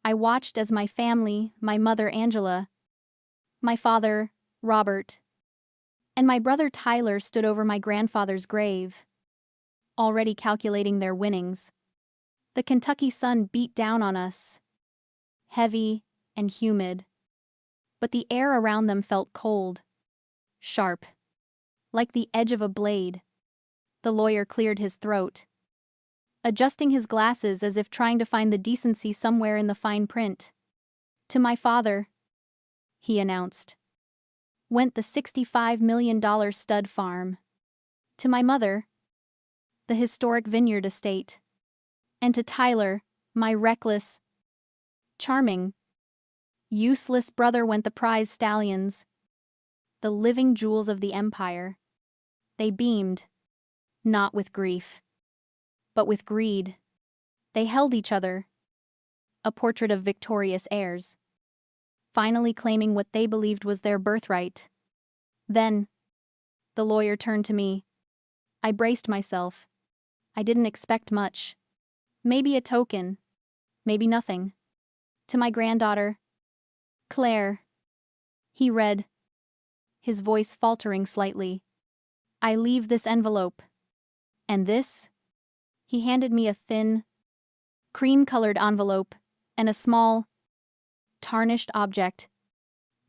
I watched as my family, my mother Angela, my father, Robert, and my brother Tyler stood over my grandfather's grave, already calculating their winnings. The Kentucky sun beat down on us, heavy and humid, but the air around them felt cold, sharp, like the edge of a blade. The lawyer cleared his throat, adjusting his glasses as if trying to find the decency somewhere in the fine print. To my father, he announced, went the $65 million stud farm. To my mother, the historic vineyard estate. And to Tyler, my reckless, charming, useless brother went the prize stallions, the living jewels of the empire. They beamed, not with grief, but with greed. They held each other, a portrait of victorious heirs, finally claiming what they believed was their birthright. Then, the lawyer turned to me. I braced myself. I didn't expect much. Maybe a token, maybe nothing. To my granddaughter, Claire, he read, his voice faltering slightly. I leave this envelope. And this? He handed me a thin, cream-colored envelope and a small, tarnished object,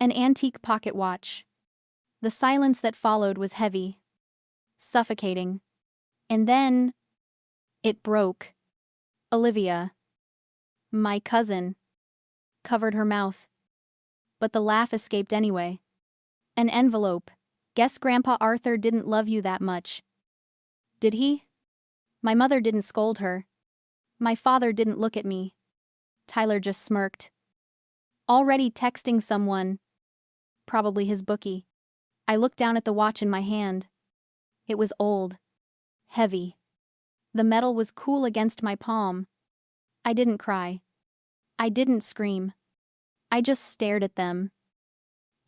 an antique pocket watch. The silence that followed was heavy, suffocating. And then, it broke. Olivia, my cousin, covered her mouth. But the laugh escaped anyway. An envelope. Guess Grandpa Arthur didn't love you that much. Did he? My mother didn't scold her. My father didn't look at me. Tyler just smirked. Already texting someone. Probably his bookie. I looked down at the watch in my hand. It was old. Heavy. The metal was cool against my palm. I didn't cry. I didn't scream. I just stared at them,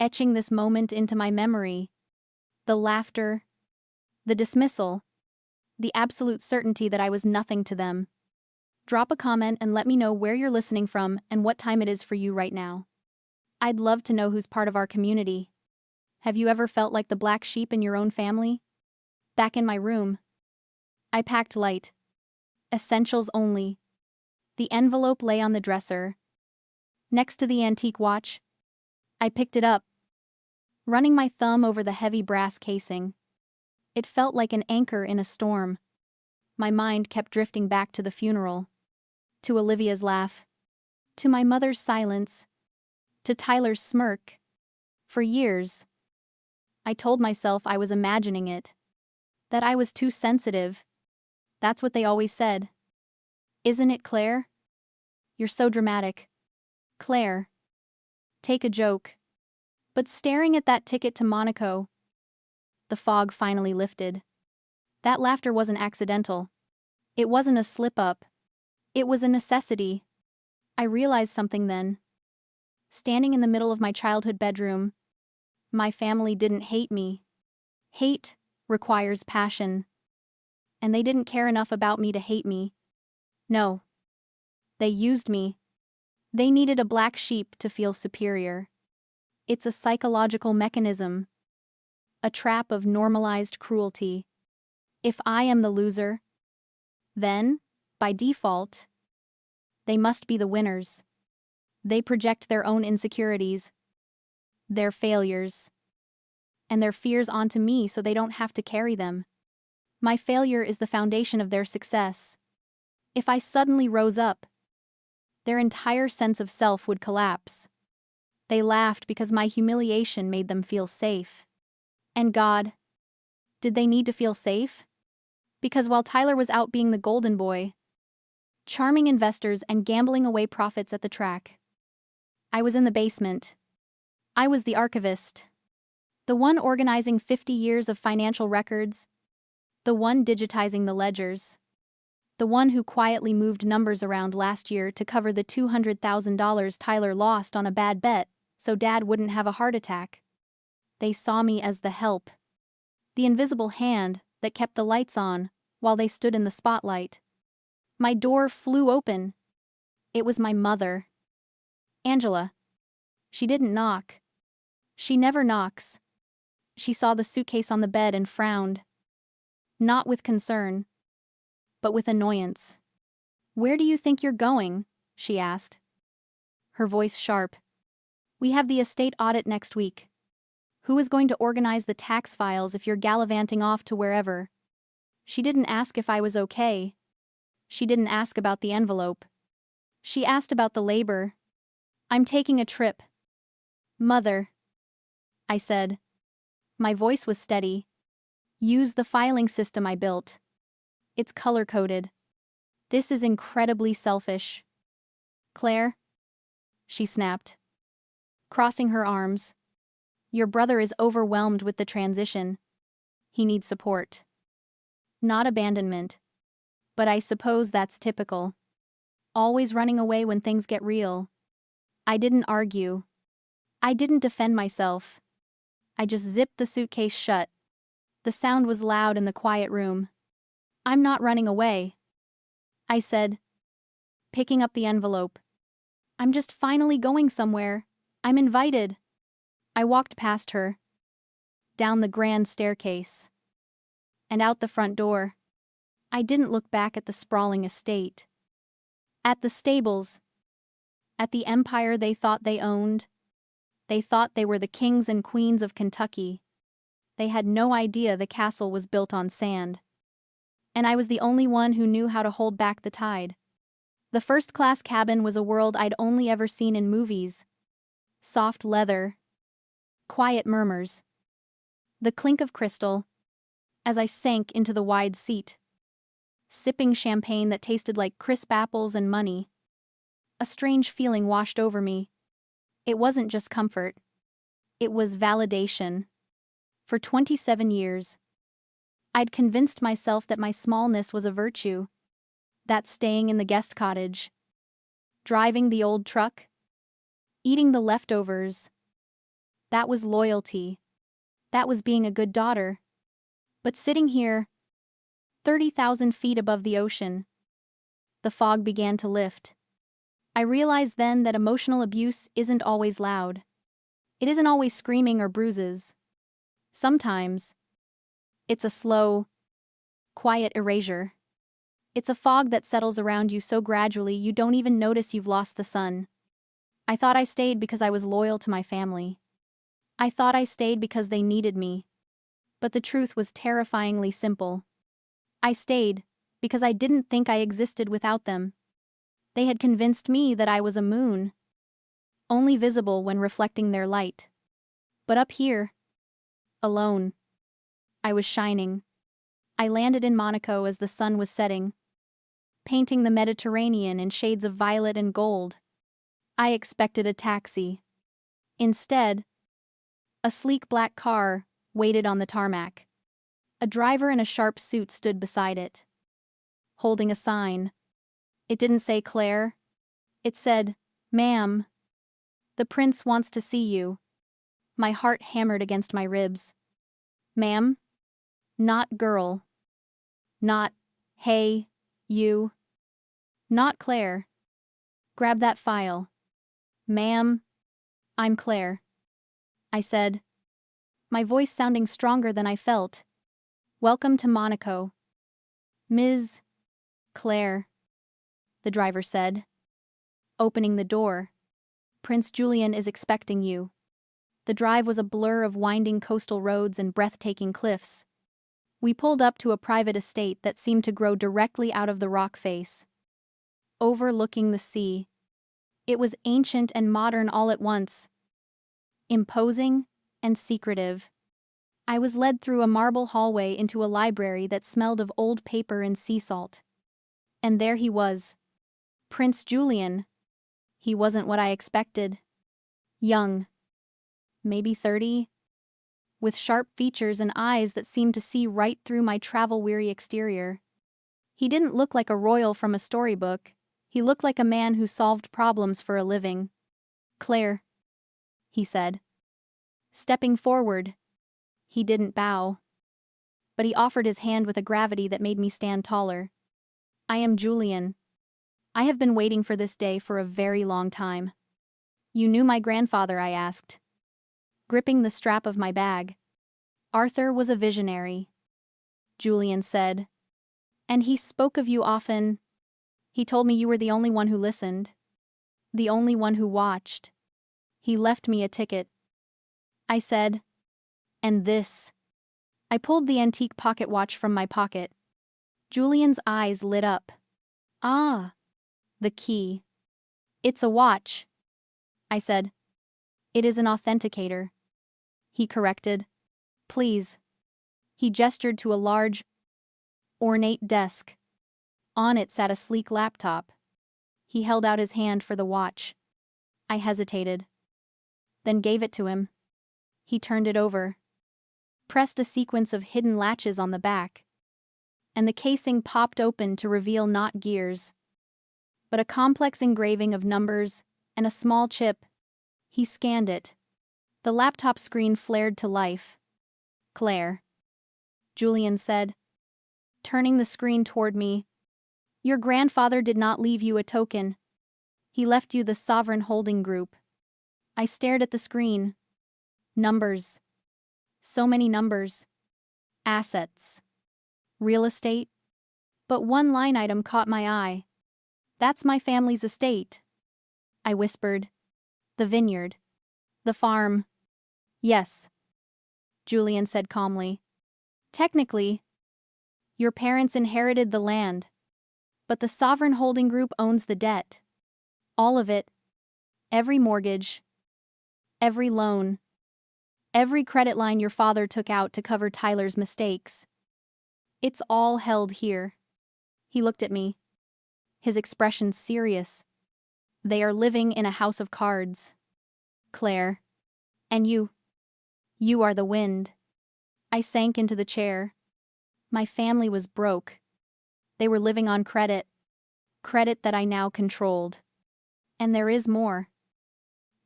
etching this moment into my memory. The laughter, the dismissal, the absolute certainty that I was nothing to them. Drop a comment and let me know where you're listening from and what time it is for you right now. I'd love to know who's part of our community. Have you ever felt like the black sheep in your own family? Back in my room, I packed light. Essentials only. The envelope lay on the dresser, next to the antique watch. I picked it up, running my thumb over the heavy brass casing. It felt like an anchor in a storm. My mind kept drifting back to the funeral, to Olivia's laugh, to my mother's silence, to Tyler's smirk. For years, I told myself I was imagining it, that I was too sensitive. That's what they always said. Isn't it, Claire? You're so dramatic. Claire. Take a joke. But staring at that ticket to Monaco, the fog finally lifted. That laughter wasn't accidental. It wasn't a slip-up. It was a necessity. I realized something then. Standing in the middle of my childhood bedroom, my family didn't hate me. Hate requires passion. And they didn't care enough about me to hate me. No. They used me. They needed a black sheep to feel superior. It's a psychological mechanism. A trap of normalized cruelty. If I am the loser, then, by default, they must be the winners. They project their own insecurities, their failures, and their fears onto me so they don't have to carry them. My failure is the foundation of their success. If I suddenly rose up, their entire sense of self would collapse. They laughed because my humiliation made them feel safe. And God, did they need to feel safe? Because while Tyler was out being the golden boy, charming investors and gambling away profits at the track, I was in the basement. I was the archivist. The one organizing 50 years of financial records. The one digitizing the ledgers. The one who quietly moved numbers around last year to cover the $200,000 Tyler lost on a bad bet so Dad wouldn't have a heart attack. They saw me as the help. The invisible hand that kept the lights on while they stood in the spotlight. My door flew open. It was my mother. Angela. She didn't knock. She never knocks. She saw the suitcase on the bed and frowned. Not with concern, but with annoyance. "Where do you think you're going?" she asked. Her voice sharp. "We have the estate audit next week. Who is going to organize the tax files if you're gallivanting off to wherever?" She didn't ask if I was okay. She didn't ask about the envelope. She asked about the labor. "I'm taking a trip." "Mother," I said. My voice was steady. "Use the filing system I built. It's color-coded. This is incredibly selfish." "Claire," she snapped, crossing her arms. "Your brother is overwhelmed with the transition. He needs support. Not abandonment. But I suppose that's typical. Always running away when things get real." I didn't argue. I didn't defend myself. I just zipped the suitcase shut. The sound was loud in the quiet room. "I'm not running away," I said, picking up the envelope. "I'm just finally going somewhere. I'm invited." I walked past her, down the grand staircase, and out the front door. I didn't look back at the sprawling estate, at the stables, at the empire they thought they owned. They thought they were the kings and queens of Kentucky. They had no idea the castle was built on sand. And I was the only one who knew how to hold back the tide. The first-class cabin was a world I'd only ever seen in movies. Soft leather. Quiet murmurs. The clink of crystal, as I sank into the wide seat. Sipping champagne that tasted like crisp apples and money. A strange feeling washed over me. It wasn't just comfort. It was validation. For 27 years, I'd convinced myself that my smallness was a virtue. That staying in the guest cottage, driving the old truck, eating the leftovers, that was loyalty. That was being a good daughter. But sitting here, 30,000 feet above the ocean, the fog began to lift. I realized then that emotional abuse isn't always loud. It isn't always screaming or bruises. Sometimes, it's a slow, quiet erasure. It's a fog that settles around you so gradually you don't even notice you've lost the sun. I thought I stayed because I was loyal to my family. I thought I stayed because they needed me. But the truth was terrifyingly simple. I stayed because I didn't think I existed without them. They had convinced me that I was a moon, only visible when reflecting their light. But up here, alone, I was shining. I landed in Monaco as the sun was setting, painting the Mediterranean in shades of violet and gold. I expected a taxi. Instead, a sleek black car waited on the tarmac. A driver in a sharp suit stood beside it, holding a sign. It didn't say Claire. It said, "Ma'am, the prince wants to see you." My heart hammered against my ribs. Ma'am? Not girl. Not, "Hey, you." Not Claire. "Grab that file." "Ma'am, I'm Claire," I said, my voice sounding stronger than I felt. "Welcome to Monaco." "Ms. Claire," the driver said, opening the door. "Prince Julian is expecting you." The drive was a blur of winding coastal roads and breathtaking cliffs. We pulled up to a private estate that seemed to grow directly out of the rock face, overlooking the sea. It was ancient and modern all at once, imposing and secretive. I was led through a marble hallway into a library that smelled of old paper and sea salt. And there he was, Prince Julian. He wasn't what I expected. Young, maybe 30, with sharp features and eyes that seemed to see right through my travel-weary exterior. He didn't look like a royal from a storybook. He looked like a man who solved problems for a living. "Claire," he said, stepping forward. He didn't bow, but he offered his hand with a gravity that made me stand taller. "I am Julian. I have been waiting for this day for a very long time." You knew my grandfather, I asked, gripping the strap of my bag. Arthur was a visionary, Julian said. And he spoke of you often. He told me you were the only one who listened. The only one who watched. He left me a ticket. I said, and this. I pulled the antique pocket watch from my pocket. Julian's eyes lit up. Ah, the key. It's a watch, I said. It is an authenticator, he corrected. Please. He gestured to a large, ornate desk. On it sat a sleek laptop. He held out his hand for the watch. I hesitated, then gave it to him. He turned it over, pressed a sequence of hidden latches on the back, and the casing popped open to reveal not gears, but a complex engraving of numbers and a small chip. He scanned it. The laptop screen flared to life. Claire, Julian said, turning the screen toward me. Your grandfather did not leave you a token. He left you the Sovereign Holding Group. I stared at the screen. Numbers. So many numbers. Assets. Real estate. But one line item caught my eye. That's my family's estate, I whispered. The vineyard. The farm. Yes, Julian said calmly. Technically, your parents inherited the land, but the Sovereign Holding Group owns the debt. All of it. Every mortgage. Every loan. Every credit line your father took out to cover Tyler's mistakes. It's all held here. He looked at me, his expression serious. They are living in a house of cards. Claire. And you. You are the wind. I sank into the chair. My family was broke. They were living on credit. Credit that I now controlled. And there is more,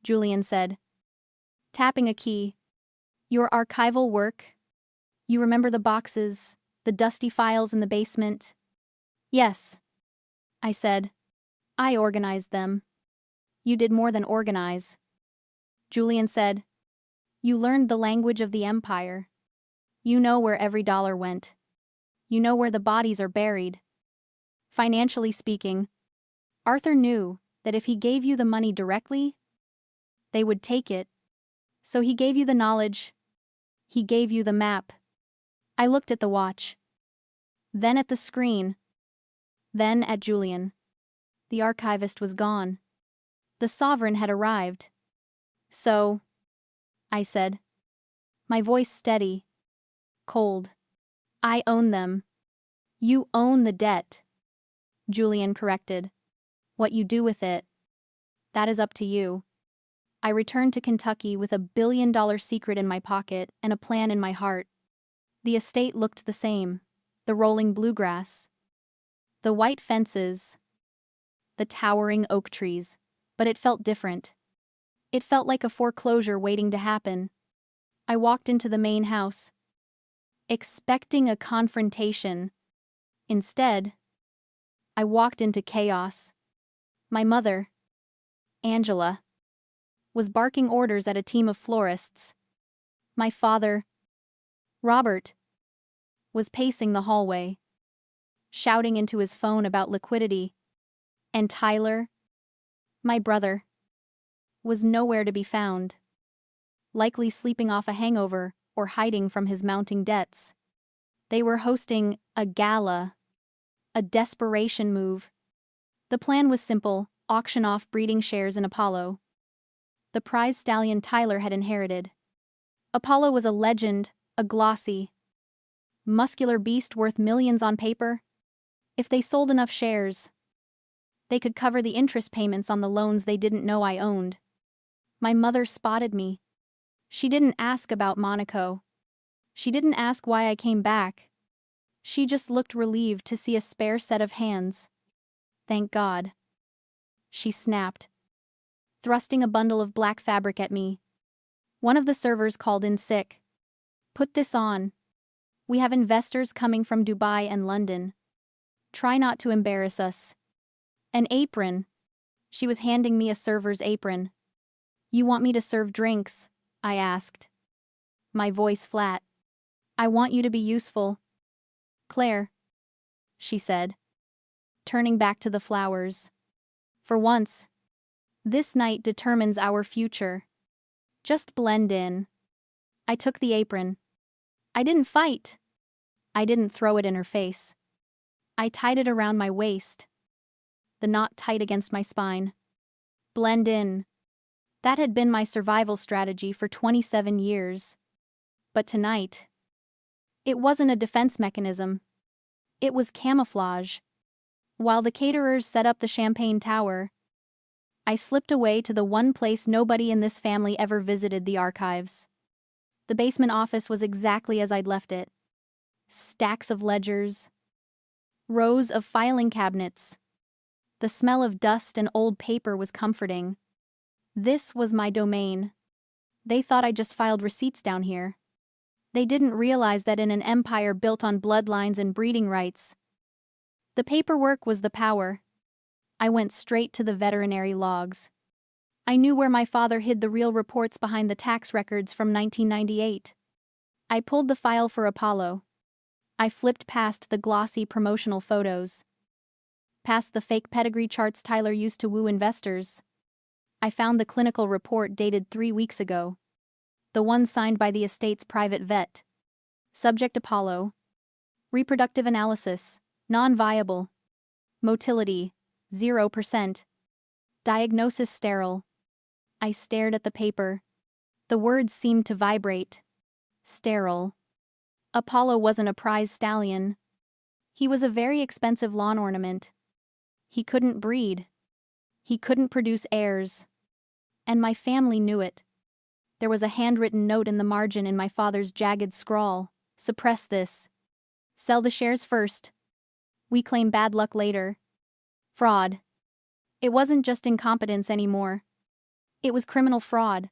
Julian said, tapping a key. Your archival work. You remember the boxes, the dusty files in the basement? Yes, I said. I organized them. You did more than organize. Julian said. You learned the language of the empire. You know where every dollar went. You know where the bodies are buried. Financially speaking, Arthur knew that if he gave you the money directly, they would take it. So he gave you the knowledge. He gave you the map. I looked at the watch. Then at the screen. Then at Julian. The archivist was gone. The sovereign had arrived. So, I said, my voice steady, cold. I own them. You own the debt, Julian corrected. What you do with it, that is up to you. I returned to Kentucky with $1 billion secret in my pocket and a plan in my heart. The estate looked the same, the rolling bluegrass, the white fences, the towering oak trees, but it felt different. It felt like a foreclosure waiting to happen. I walked into the main house, expecting a confrontation. Instead, I walked into chaos. My mother, Angela, was barking orders at a team of florists. My father, Robert, was pacing the hallway, shouting into his phone about liquidity. And Tyler, my brother, was nowhere to be found, likely sleeping off a hangover or hiding from his mounting debts. They were hosting a gala, a desperation move. The plan was simple: auction off breeding shares in Apollo, the prize stallion Tyler had inherited. Apollo was a legend, a glossy, muscular beast worth millions on paper. If they sold enough shares, they could cover the interest payments on the loans they didn't know I owned. My mother spotted me. She didn't ask about Monaco. She didn't ask why I came back. She just looked relieved to see a spare set of hands. Thank God, she snapped, thrusting a bundle of black fabric at me. One of the servers called in sick. Put this on. We have investors coming from Dubai and London. Try not to embarrass us. An apron. She was handing me a server's apron. You want me to serve drinks? I asked, my voice flat. I want you to be useful. Claire, she said, turning back to the flowers. For once, this night determines our future. Just blend in. I took the apron. I didn't fight. I didn't throw it in her face. I tied it around my waist, the knot tight against my spine. Blend in. That had been my survival strategy for 27 years. But tonight, it wasn't a defense mechanism. It was camouflage. While the caterers set up the champagne tower, I slipped away to the one place nobody in this family ever visited, the archives. The basement office was exactly as I'd left it. Stacks of ledgers, rows of filing cabinets. The smell of dust and old paper was comforting. This was my domain. They thought I just filed receipts down here. They didn't realize that in an empire built on bloodlines and breeding rights, the paperwork was the power. I went straight to the veterinary logs. I knew where my father hid the real reports behind the tax records from 1998. I pulled the file for Apollo. I flipped past the glossy promotional photos, past the fake pedigree charts Tyler used to woo investors. I found the clinical report dated 3 weeks ago. The one signed by the estate's private vet. Subject Apollo. Reproductive analysis, non-viable. Motility, 0%. Diagnosis sterile. I stared at the paper. The words seemed to vibrate. Sterile. Apollo wasn't a prize stallion. He was a very expensive lawn ornament. He couldn't breed. He couldn't produce heirs. And my family knew it. There was a handwritten note in the margin in my father's jagged scrawl. Suppress this. Sell the shares first. We claim bad luck later. Fraud. It wasn't just incompetence anymore. It was criminal fraud.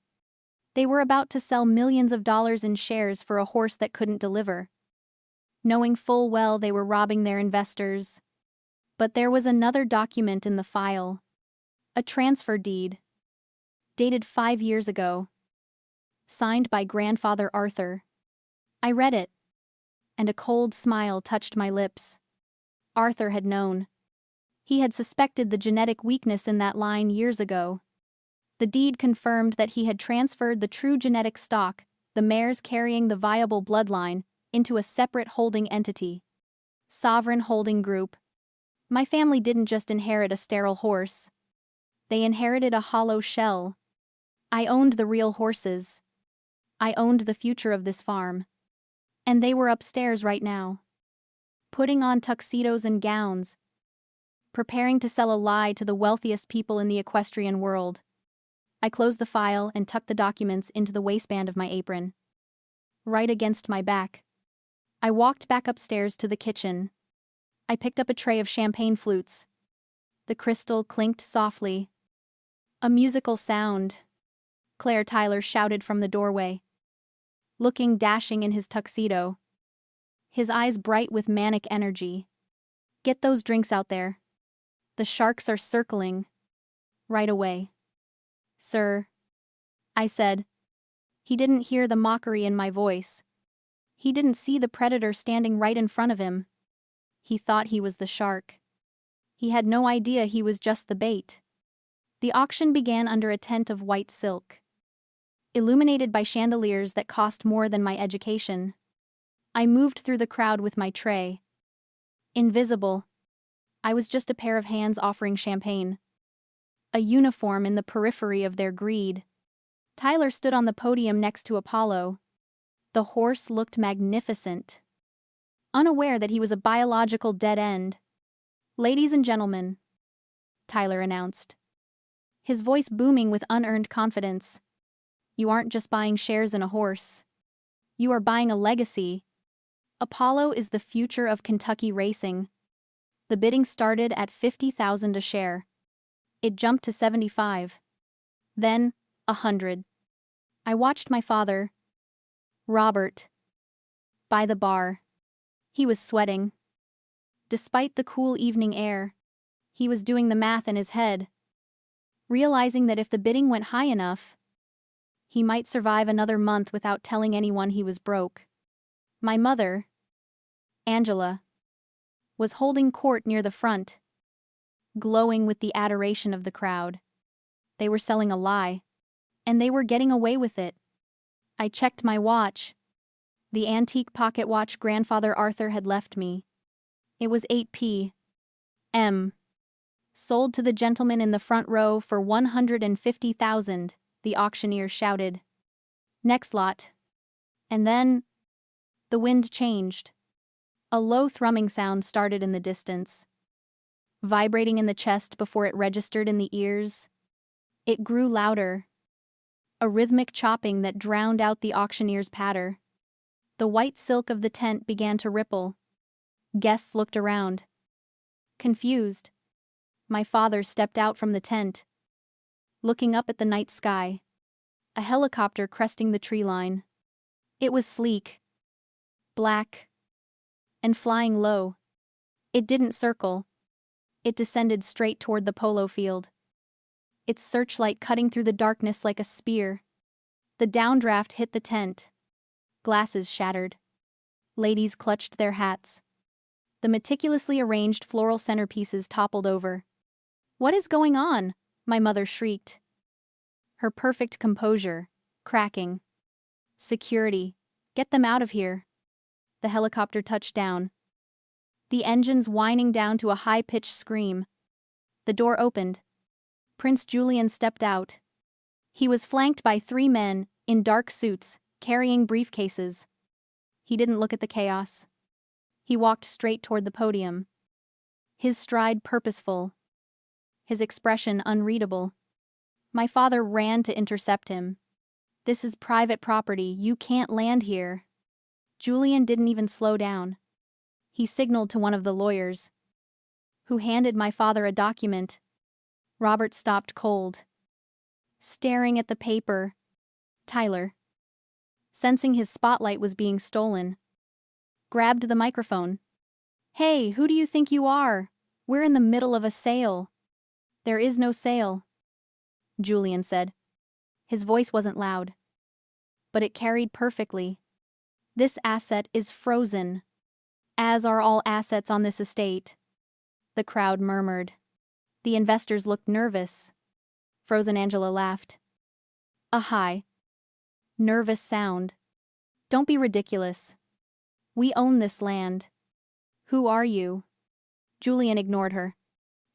They were about to sell millions of dollars in shares for a horse that couldn't deliver, knowing full well they were robbing their investors. But there was another document in the file. A transfer deed. Dated 5 years ago. Signed by grandfather Arthur. I read it, and a cold smile touched my lips. Arthur had known. He had suspected the genetic weakness in that line years ago. The deed confirmed that he had transferred the true genetic stock, the mares carrying the viable bloodline, into a separate holding entity. Sovereign Holding Group. My family didn't just inherit a sterile horse. They inherited a hollow shell. I owned the real horses. I owned the future of this farm. And they were upstairs right now, putting on tuxedos and gowns, preparing to sell a lie to the wealthiest people in the equestrian world. I closed the file and tucked the documents into the waistband of my apron. Right against my back. I walked back upstairs to the kitchen. I picked up a tray of champagne flutes. The crystal clinked softly. A musical sound. Claire Tyler shouted from the doorway, looking dashing in his tuxedo, his eyes bright with manic energy. Get those drinks out there. The sharks are circling. Right away. Sir, I said. He didn't hear the mockery in my voice. He didn't see the predator standing right in front of him. He thought he was the shark. He had no idea he was just the bait. The auction began under a tent of white silk, illuminated by chandeliers that cost more than my education. I moved through the crowd with my tray. Invisible. I was just a pair of hands offering champagne. A uniform in the periphery of their greed. Tyler stood on the podium next to Apollo. The horse looked magnificent, unaware that he was a biological dead end. Ladies and gentlemen, Tyler announced, his voice booming with unearned confidence. You aren't just buying shares in a horse. You are buying a legacy. Apollo is the future of Kentucky racing. The bidding started at $50,000 a share. It jumped to 75. Then, 100. I watched my father, Robert, by the bar. He was sweating. Despite the cool evening air, he was doing the math in his head, realizing that if the bidding went high enough, He might survive another month without telling anyone he was broke. My mother, Angela, was holding court near the front, glowing with the adoration of the crowd. They were selling a lie, and they were getting away with it. I checked my watch. The antique pocket watch Grandfather Arthur had left me. It was 8 p.m. Sold to the gentleman in the front row for $150,000, the auctioneer shouted. Next lot. And then the wind changed. A low thrumming sound started in the distance, vibrating in the chest before it registered in the ears. It grew louder, a rhythmic chopping that drowned out the auctioneer's patter. The white silk of the tent began to ripple. Guests looked around, confused. My father stepped out from the tent, looking up at the night sky. A helicopter cresting the tree line. It was sleek, black, and flying low. It didn't circle. It descended straight toward the polo field, its searchlight cutting through the darkness like a spear. The downdraft hit the tent. Glasses shattered. Ladies clutched their hats. The meticulously arranged floral centerpieces toppled over. "What is going on?" my mother shrieked. Her perfect composure cracking. "Security. Get them out of here." The helicopter touched down, the engines whining down to a high-pitched scream. The door opened. Prince Julian stepped out. He was flanked by 3 men in dark suits, carrying briefcases. He didn't look at the chaos. He walked straight toward the podium, his stride purposeful, his expression unreadable. My father ran to intercept him. "This is private property, you can't land here." Julian didn't even slow down. He signaled to one of the lawyers, who handed my father a document. Robert stopped cold, staring at the paper. Tyler, sensing his spotlight was being stolen, grabbed the microphone. "Hey, who do you think you are? We're in the middle of a sale." "There is no sale," Julian said. His voice wasn't loud, but it carried perfectly. "This asset is frozen, as are all assets on this estate." The crowd murmured. The investors looked nervous. Frozen Angela laughed. A high, nervous sound. "Don't be ridiculous. We own this land." "Who are you?" Julian ignored her.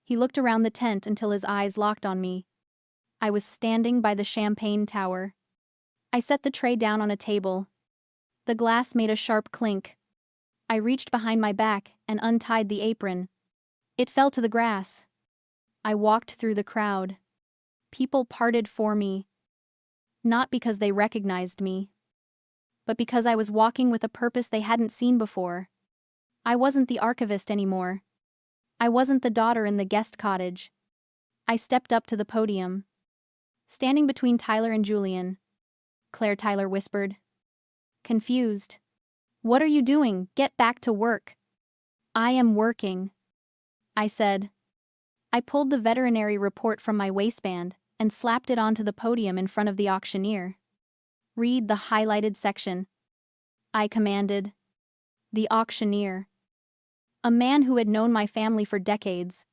He looked around the tent until his eyes locked on me. I was standing by the champagne tower. I set the tray down on a table. The glass made a sharp clink. I reached behind my back and untied the apron. It fell to the grass. I walked through the crowd. People parted for me, not because they recognized me, but because I was walking with a purpose they hadn't seen before. I wasn't the archivist anymore. I wasn't the daughter in the guest cottage. I stepped up to the podium, standing between Tyler and Julian. Claire Tyler whispered, confused. "What are you doing? Get back to work." "I am working," I said. I pulled the veterinary report from my waistband and slapped it onto the podium in front of the auctioneer. "Read the highlighted section," I commanded. The auctioneer, a man who had known my family for decades,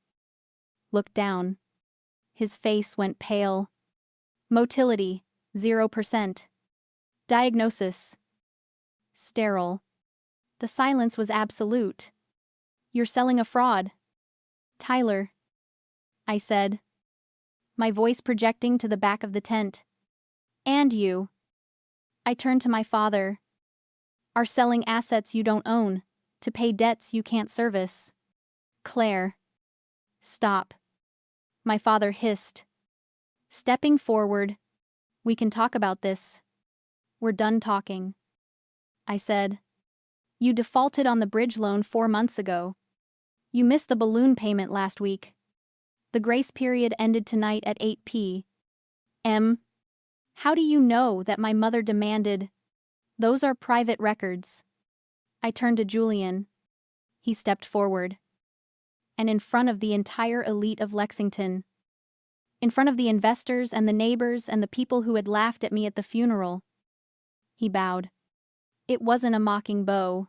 looked down. His face went pale. "Motility, 0%. Diagnosis, sterile." The silence was absolute. "You're selling a fraud." "Tyler," I said, my voice projecting to the back of the tent. "And you," I turned to my father, "are selling assets you don't own to pay debts you can't service." "Claire, stop," my father hissed. Stepping forward, "We can talk about this. We're done talking," I said. "You defaulted on the bridge loan 4 months ago. You missed the balloon payment last week. The grace period ended tonight at 8 p.m. How do you know that my mother demanded? Those are private records." I turned to Julian. He stepped forward. And in front of the entire elite of Lexington, In front of the investors and the neighbors and the people who had laughed at me at the funeral. He bowed. It wasn't a mocking bow.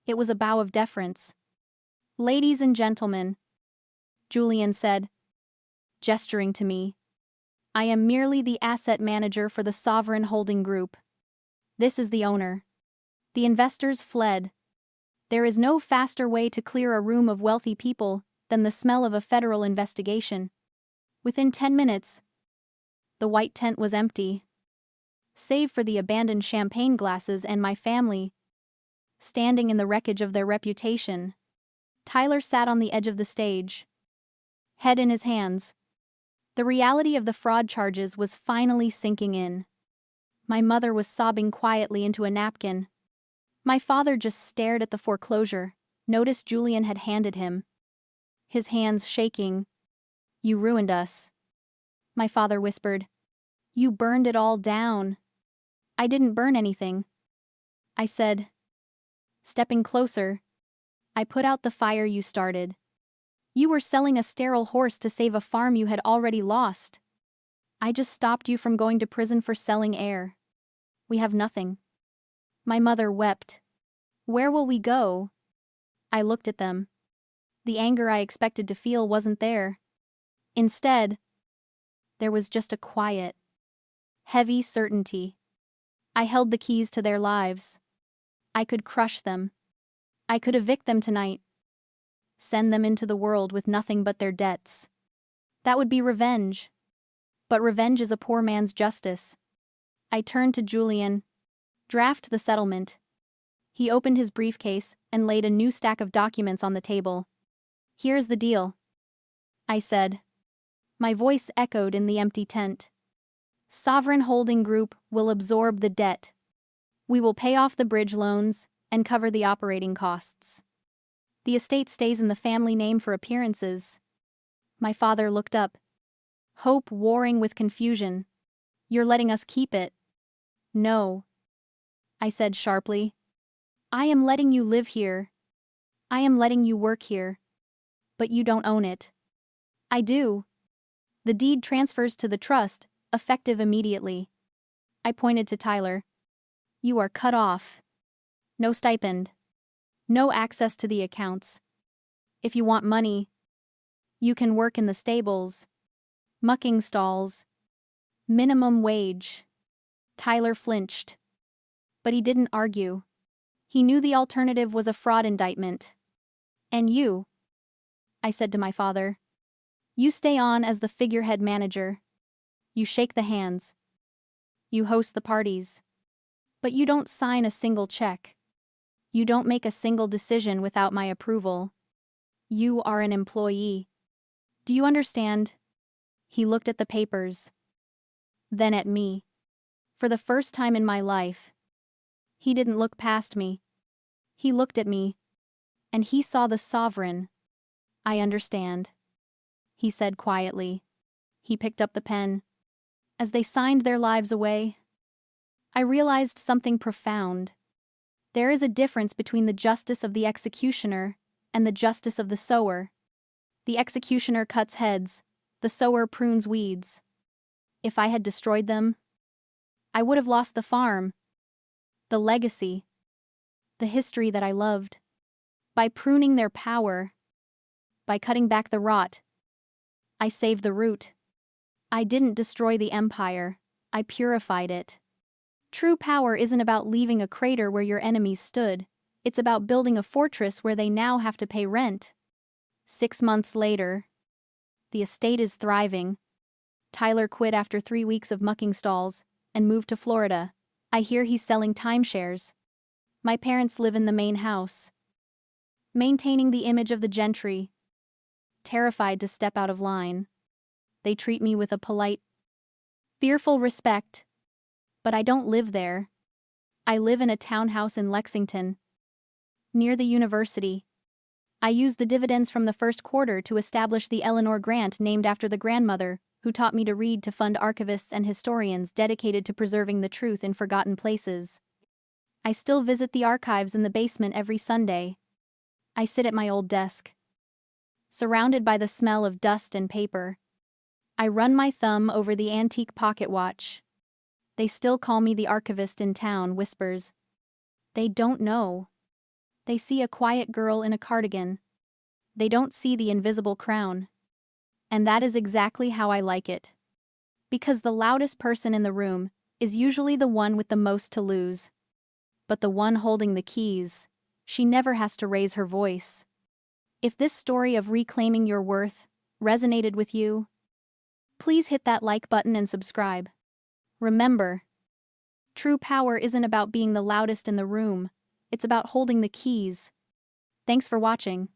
It was a bow of deference. "Ladies and gentlemen," Julian said, gesturing to me, "I am merely the asset manager for the Sovereign Holding Group. This is the owner." The investors fled. There is no faster way to clear a room of wealthy people than the smell of a federal investigation. Within 10 minutes, the white tent was empty, save for the abandoned champagne glasses and my family, standing in the wreckage of their reputation. Tyler sat on the edge of the stage, head in his hands. The reality of the fraud charges was finally sinking in. My mother was sobbing quietly into a napkin. My father just stared at the foreclosure notice Julian had handed him, his hands shaking. "You ruined us," my father whispered. "You burned it all down." "I didn't burn anything," I said. Stepping closer, "I put out the fire you started. You were selling a sterile horse to save a farm you had already lost. I just stopped you from going to prison for selling air. We have nothing." My mother wept. "Where will we go?" I looked at them. The anger I expected to feel wasn't there. Instead, there was just a quiet, heavy certainty. I held the keys to their lives. I could crush them. I could evict them tonight. Send them into the world with nothing but their debts. That would be revenge. But revenge is a poor man's justice. I turned to Julian. "Draft the settlement." He opened his briefcase and laid a new stack of documents on the table. "Here's the deal," I said. My voice echoed in the empty tent. "Sovereign Holding Group will absorb the debt. We will pay off the bridge loans and cover the operating costs. The estate stays in the family name for appearances." My father looked up, hope warring with confusion. "You're letting us keep it." "No," I said sharply. "I am letting you live here. I am letting you work here. But you don't own it." "I do. The deed transfers to the trust, effective immediately." I pointed to Tyler. "You are cut off. No stipend. No access to the accounts. If you want money, you can work in the stables, mucking stalls, minimum wage." Tyler flinched. But he didn't argue. He knew the alternative was a fraud indictment. "And you," I said to my father, "you stay on as the figurehead manager. You shake the hands. You host the parties. But you don't sign a single check. You don't make a single decision without my approval. You are an employee. Do you understand?" He looked at the papers. Then at me. For the first time in my life, he didn't look past me. He looked at me, and he saw the sovereign. "I understand," he said quietly. He picked up the pen. As they signed their lives away, I realized something profound. There is a difference between the justice of the executioner and the justice of the sower. The executioner cuts heads, the sower prunes weeds. If I had destroyed them, I would have lost the farm, the legacy, the history that I loved. By pruning their power, by cutting back the rot, I saved the root. I didn't destroy the empire, I purified it. True power isn't about leaving a crater where your enemies stood, it's about building a fortress where they now have to pay rent. 6 months later, the estate is thriving. Tyler quit after 3 weeks of mucking stalls and moved to Florida. I hear he's selling timeshares. My parents live in the main house, maintaining the image of the gentry, terrified to step out of line. They treat me with a polite, fearful respect. But I don't live there. I live in a townhouse in Lexington, near the university. I use the dividends from the first quarter to establish the Eleanor Grant named after the grandmother who taught me to read to fund archivists and historians dedicated to preserving the truth in forgotten places. I still visit the archives in the basement every Sunday. I sit at my old desk, surrounded by the smell of dust and paper. I run my thumb over the antique pocket watch. They still call me the archivist in town, whispers. They don't know. They see a quiet girl in a cardigan. They don't see the invisible crown. And that is exactly how I like it. Because the loudest person in the room is usually the one with the most to lose. But the one holding the keys, she never has to raise her voice. If this story of reclaiming your worth resonated with you, please hit that like button and subscribe. Remember, true power isn't about being the loudest in the room, it's about holding the keys. Thanks for watching.